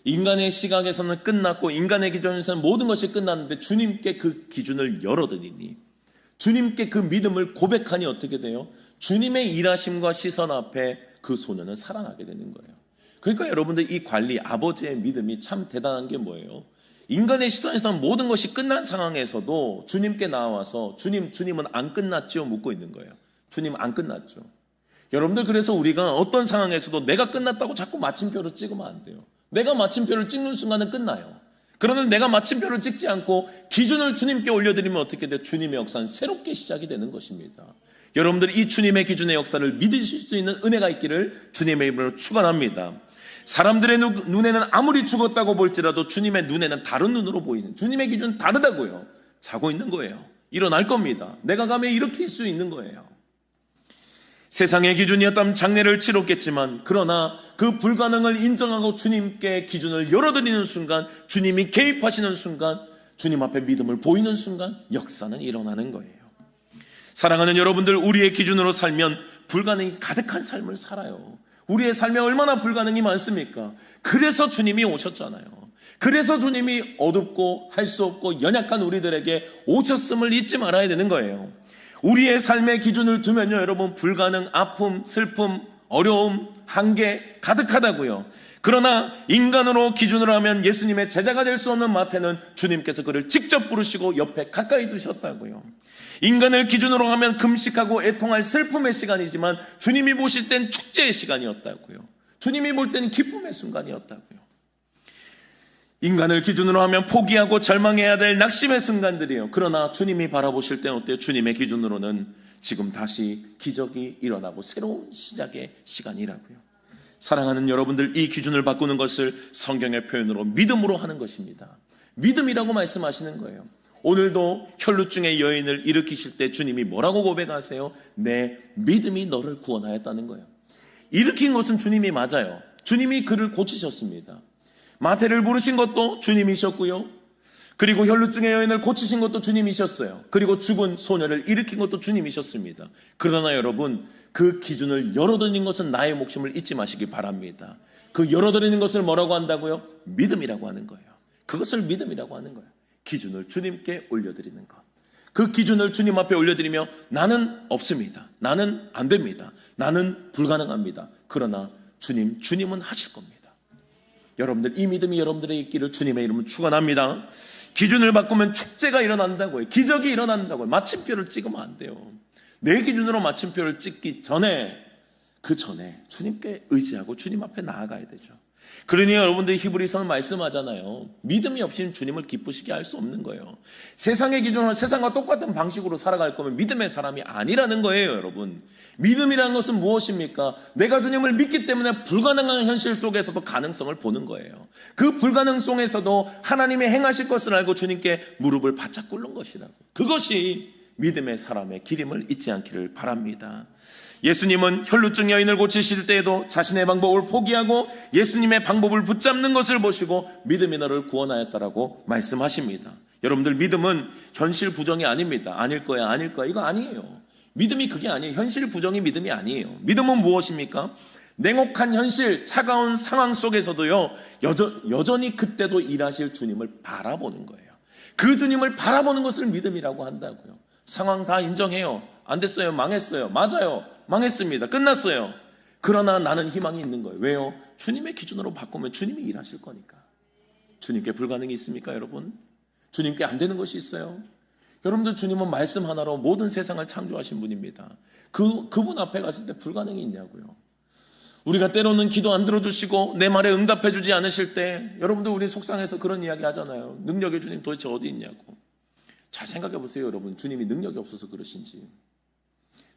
인간의 시각에서는 끝났고 인간의 기준에서는 모든 것이 끝났는데 주님께 그 기준을 열어드리니, 주님께 그 믿음을 고백하니 어떻게 돼요? 주님의 일하심과 시선 앞에 그 소녀는 살아나게 되는 거예요. 그러니까 여러분들, 이 관리 아버지의 믿음이 참 대단한 게 뭐예요? 인간의 시선에서는 모든 것이 끝난 상황에서도 주님께 나와서 주님은 안 끝났죠? 묻고 있는 거예요. 주님 안 끝났죠. 여러분들, 그래서 우리가 어떤 상황에서도 내가 끝났다고 자꾸 마침표를 찍으면 안 돼요. 내가 마침표를 찍는 순간은 끝나요. 그러면 내가 마침표를 찍지 않고 기준을 주님께 올려드리면 어떻게 돼요? 주님의 역사는 새롭게 시작이 되는 것입니다. 여러분들, 이 주님의 기준의 역사를 믿으실 수 있는 은혜가 있기를 주님의 이름으로 축원합니다. 사람들의 눈에는 아무리 죽었다고 볼지라도 주님의 눈에는 다른 눈으로 보이는, 주님의 기준은 다르다고요. 자고 있는 거예요. 일어날 겁니다. 내가 가면 일으킬 수 있는 거예요. 세상의 기준이었다면 장례를 치렀겠지만, 그러나 그 불가능을 인정하고 주님께 기준을 열어드리는 순간, 주님이 개입하시는 순간, 주님 앞에 믿음을 보이는 순간 역사는 일어나는 거예요. 사랑하는 여러분들, 우리의 기준으로 살면 불가능이 가득한 삶을 살아요. 우리의 삶에 얼마나 불가능이 많습니까? 그래서 주님이 오셨잖아요. 그래서 주님이 어둡고 할 수 없고 연약한 우리들에게 오셨음을 잊지 말아야 되는 거예요. 우리의 삶의 기준을 두면요, 여러분, 불가능, 아픔, 슬픔, 어려움, 한계 가득하다고요. 그러나 인간으로 기준으로 하면 예수님의 제자가 될 수 없는 마태는 주님께서 그를 직접 부르시고 옆에 가까이 두셨다고요. 인간을 기준으로 하면 금식하고 애통할 슬픔의 시간이지만 주님이 보실 땐 축제의 시간이었다고요. 주님이 볼 때는 기쁨의 순간이었다고요. 인간을 기준으로 하면 포기하고 절망해야 될 낙심의 순간들이에요. 그러나 주님이 바라보실 때는 어때요? 주님의 기준으로는 지금 다시 기적이 일어나고 새로운 시작의 시간이라고요. 사랑하는 여러분들, 이 기준을 바꾸는 것을 성경의 표현으로 믿음으로 하는 것입니다. 믿음이라고 말씀하시는 거예요. 오늘도 혈루증의 여인을 일으키실 때 주님이 뭐라고 고백하세요? 내 믿음이 너를 구원하였다는 거예요. 일으킨 것은 주님이 맞아요. 주님이 그를 고치셨습니다. 마태를 부르신 것도 주님이셨고요. 그리고 혈루증의 여인을 고치신 것도 주님이셨어요. 그리고 죽은 소녀를 일으킨 것도 주님이셨습니다. 그러나 여러분, 그 기준을 열어드리는 것은 나의 목숨을 잊지 마시기 바랍니다. 그 열어드리는 것을 뭐라고 한다고요? 믿음이라고 하는 거예요. 그것을 믿음이라고 하는 거예요. 기준을 주님께 올려드리는 것. 그 기준을 주님 앞에 올려드리며 나는 없습니다. 나는 안 됩니다. 나는 불가능합니다. 그러나 주님은 하실 겁니다. 여러분들, 이 믿음이 여러분들의 있기를 주님의 이름으로 축원합니다. 기준을 바꾸면 축제가 일어난다고요. 기적이 일어난다고요. 마침표를 찍으면 안 돼요. 내 기준으로 마침표를 찍기 전에, 그 전에 주님께 의지하고 주님 앞에 나아가야 되죠. 그러니 여러분들, 히브리서는 말씀하잖아요. 믿음이 없이는 주님을 기쁘시게 할 수 없는 거예요. 세상의 기준으로 세상과 똑같은 방식으로 살아갈 거면 믿음의 사람이 아니라는 거예요, 여러분. 믿음이라는 것은 무엇입니까? 내가 주님을 믿기 때문에 불가능한 현실 속에서도 가능성을 보는 거예요. 그 불가능 속에서도 하나님의 행하실 것을 알고 주님께 무릎을 바짝 꿇는 것이라고. 그것이 믿음의 사람의 길임을 잊지 않기를 바랍니다. 예수님은 혈루증 여인을 고치실 때에도 자신의 방법을 포기하고 예수님의 방법을 붙잡는 것을 보시고 믿음이 너를 구원하였다라고 말씀하십니다. 여러분들, 믿음은 현실 부정이 아닙니다. 아닐 거야 이거 아니에요. 믿음이 그게 아니에요. 현실 부정이 믿음이 아니에요. 믿음은 무엇입니까? 냉혹한 현실, 차가운 상황 속에서도요, 여전히 그때도 일하실 주님을 바라보는 거예요. 그 주님을 바라보는 것을 믿음이라고 한다고요. 상황 다 인정해요. 안 됐어요. 망했어요. 맞아요. 망했습니다. 끝났어요. 그러나 나는 희망이 있는 거예요. 왜요? 주님의 기준으로 바꾸면 주님이 일하실 거니까. 주님께 불가능이 있습니까, 여러분? 주님께 안 되는 것이 있어요? 여러분들, 주님은 말씀 하나로 모든 세상을 창조하신 분입니다. 그분 앞에 갔을 때 불가능이 있냐고요. 우리가 때로는 기도 안 들어주시고 내 말에 응답해 주지 않으실 때, 여러분들, 우리 속상해서 그런 이야기 하잖아요. 능력의 주님 도대체 어디 있냐고. 잘 생각해 보세요, 여러분. 주님이 능력이 없어서 그러신지.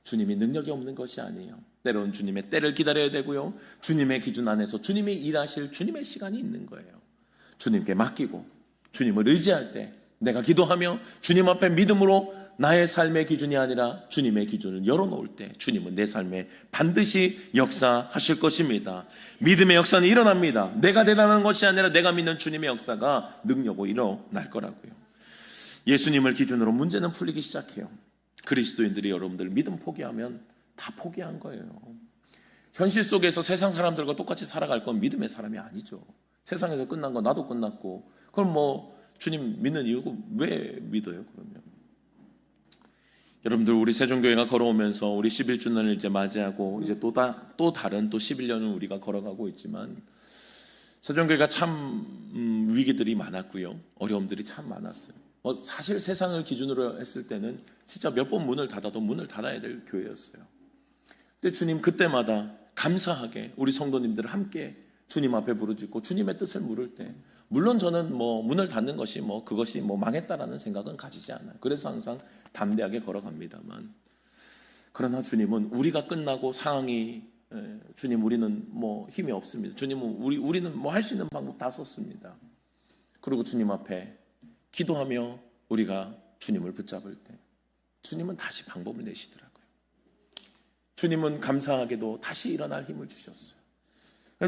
주님이 능력이 없는 것이 아니에요. 때로는 주님의 때를 기다려야 되고요. 주님의 기준 안에서 주님이 일하실 주님의 시간이 있는 거예요. 주님께 맡기고 주님을 의지할 때, 내가 기도하며 주님 앞에 믿음으로 나의 삶의 기준이 아니라 주님의 기준을 열어놓을 때 주님은 내 삶에 반드시 역사하실 것입니다. 믿음의 역사는 일어납니다. 내가 대단한 것이 아니라 내가 믿는 주님의 역사가 능력으로 일어날 거라고요. 예수님을 기준으로 문제는 풀리기 시작해요. 그리스도인들이 여러분들 믿음 포기하면 다 포기한 거예요. 현실 속에서 세상 사람들과 똑같이 살아갈 건 믿음의 사람이 아니죠. 세상에서 끝난 거 나도 끝났고, 그럼 뭐 주님 믿는 이유가 왜 믿어요, 그러면? 여러분들, 우리 세종교회가 걸어오면서 우리 11주년을 이제 맞이하고 이제 또 다른 11년을 우리가 걸어가고 있지만, 세종교회가 참 위기들이 많았고요. 어려움들이 참 많았어요. 사실 세상을 기준으로 했을 때는 진짜 몇 번 문을 닫아도 문을 닫아야 될 교회였어요. 근데 주님 그때마다 감사하게 우리 성도님들 함께 주님 앞에 부르짖고 주님의 뜻을 물을 때, 물론 저는 문을 닫는 것이 그것이 망했다라는 생각은 가지지 않아요. 그래서 항상 담대하게 걸어갑니다만, 그러나 주님은 우리가 끝나고 상황이 주님 우리는 힘이 없습니다. 주님은 우리는 할 수 있는 방법 다 썼습니다. 그리고 주님 앞에 기도하며 우리가 주님을 붙잡을 때 주님은 다시 방법을 내시더라고요. 주님은 감사하게도 다시 일어날 힘을 주셨어요.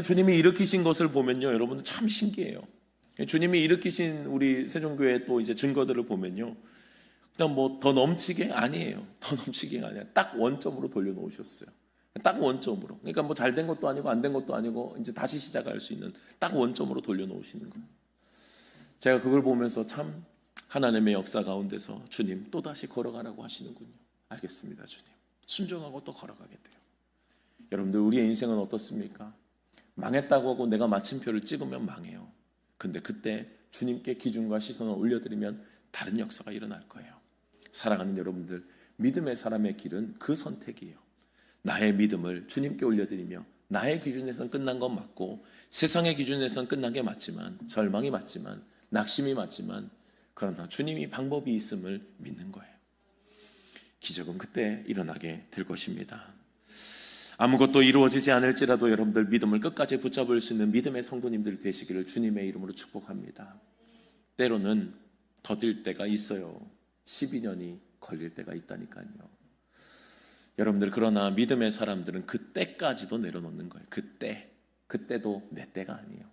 주님이 일으키신 것을 보면요, 여러분 참 신기해요. 주님이 일으키신 우리 세종교회 또 이제 증거들을 보면요, 그냥 더 넘치게 아니에요. 더 넘치게가 아니라 딱 원점으로 돌려놓으셨어요. 딱 원점으로. 그러니까 잘 된 것도 아니고 안 된 것도 아니고 이제 다시 시작할 수 있는 딱 원점으로 돌려놓으시는 거예요. 제가 그걸 보면서 참 하나님의 역사 가운데서 주님 또 다시 걸어가라고 하시는군요. 알겠습니다, 주님. 순종하고 또 걸어가게 돼요. 여러분들 우리의 인생은 어떻습니까? 망했다고 하고 내가 마침표를 찍으면 망해요. 근데 그때 주님께 기준과 시선을 올려드리면 다른 역사가 일어날 거예요. 사랑하는 여러분들, 믿음의 사람의 길은 그 선택이에요. 나의 믿음을 주님께 올려드리며 나의 기준에선 끝난 건 맞고 세상의 기준에선 끝난 게 맞지만, 절망이 맞지만, 낙심이 맞지만, 그러나 주님이 방법이 있음을 믿는 거예요. 기적은 그때 일어나게 될 것입니다. 아무것도 이루어지지 않을지라도 여러분들 믿음을 끝까지 붙잡을 수 있는 믿음의 성도님들 되시기를 주님의 이름으로 축복합니다. 때로는 더딜 때가 있어요. 12년이 걸릴 때가 있다니까요. 여러분들, 그러나 믿음의 사람들은 그때까지도 내려놓는 거예요. 그때도 내 때가 아니에요.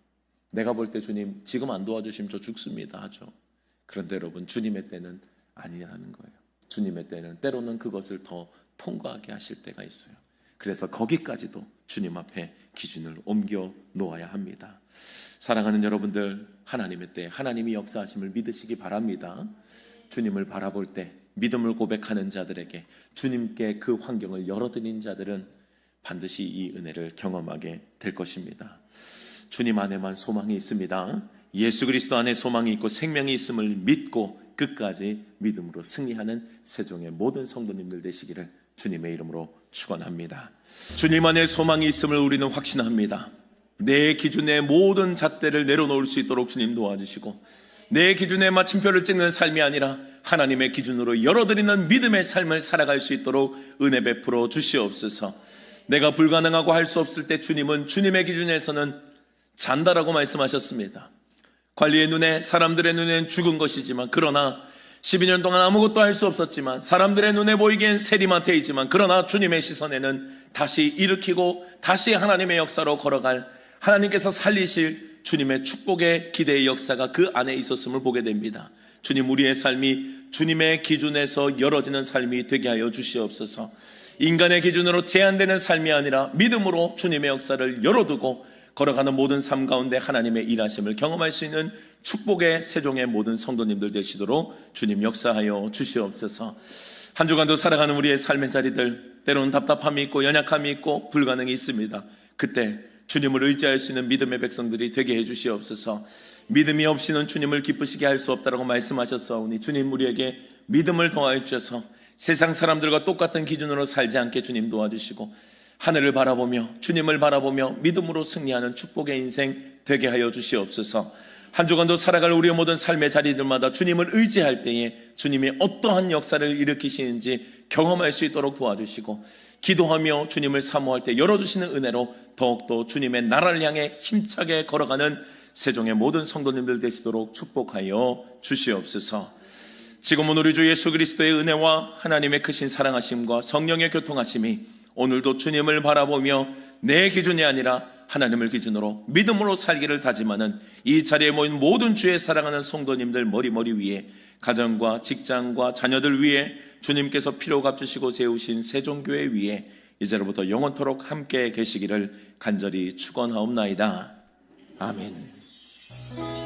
내가 볼 때 주님 지금 안 도와주시면 저 죽습니다 하죠. 그런데 여러분, 주님의 때는 아니라는 거예요. 주님의 때는 때로는 그것을 더 통과하게 하실 때가 있어요. 그래서 거기까지도 주님 앞에 기준을 옮겨 놓아야 합니다. 사랑하는 여러분들, 하나님의 때 하나님이 역사하심을 믿으시기 바랍니다. 주님을 바라볼 때 믿음을 고백하는 자들에게 주님께 그 환경을 열어드린 자들은 반드시 이 은혜를 경험하게 될 것입니다. 주님 안에만 소망이 있습니다. 예수 그리스도 안에 소망이 있고 생명이 있음을 믿고 끝까지 믿음으로 승리하는 세종의 모든 성도님들 되시기를 주님의 이름으로 축원합니다. 주님 안에 소망이 있음을 우리는 확신합니다. 내 기준의 모든 잣대를 내려놓을 수 있도록 주님 도와주시고, 내 기준에 마침표를 찍는 삶이 아니라 하나님의 기준으로 열어드리는 믿음의 삶을 살아갈 수 있도록 은혜 베풀어 주시옵소서. 내가 불가능하고 할 수 없을 때 주님은 주님의 기준에서는 잔다라고 말씀하셨습니다. 관리의 눈에, 사람들의 눈에는 죽은 것이지만, 그러나 12년 동안 아무것도 할 수 없었지만, 사람들의 눈에 보이기엔 세리마태이지만, 그러나 주님의 시선에는 다시 일으키고 다시 하나님의 역사로 걸어갈, 하나님께서 살리실 주님의 축복의 기대의 역사가 그 안에 있었음을 보게 됩니다. 주님, 우리의 삶이 주님의 기준에서 열어지는 삶이 되게 하여 주시옵소서. 인간의 기준으로 제한되는 삶이 아니라 믿음으로 주님의 역사를 열어두고 걸어가는 모든 삶 가운데 하나님의 일하심을 경험할 수 있는 축복의 세종의 모든 성도님들 되시도록 주님 역사하여 주시옵소서. 한 주간도 살아가는 우리의 삶의 자리들, 때로는 답답함이 있고 연약함이 있고 불가능이 있습니다. 그때 주님을 의지할 수 있는 믿음의 백성들이 되게 해주시옵소서. 믿음이 없이는 주님을 기쁘시게 할 수 없다라고 말씀하셨사오니 주님 우리에게 믿음을 더하여 주셔서 세상 사람들과 똑같은 기준으로 살지 않게 주님 도와주시고, 하늘을 바라보며 주님을 바라보며 믿음으로 승리하는 축복의 인생 되게 하여 주시옵소서. 한 주간도 살아갈 우리의 모든 삶의 자리들마다 주님을 의지할 때에 주님이 어떠한 역사를 일으키시는지 경험할 수 있도록 도와주시고, 기도하며 주님을 사모할 때 열어주시는 은혜로 더욱더 주님의 나라를 향해 힘차게 걸어가는 세종의 모든 성도님들 되시도록 축복하여 주시옵소서. 지금은 우리 주 예수 그리스도의 은혜와 하나님의 크신 사랑하심과 성령의 교통하심이 오늘도 주님을 바라보며 내 기준이 아니라 하나님을 기준으로 믿음으로 살기를 다짐하는 이 자리에 모인 모든 주의 사랑하는 성도님들 머리 위에, 가정과 직장과 자녀들 위에 주님께서 피로 값주시고 세우신 세종교회 위에 이제로부터 영원토록 함께 계시기를 간절히 축원하옵나이다. 아멘.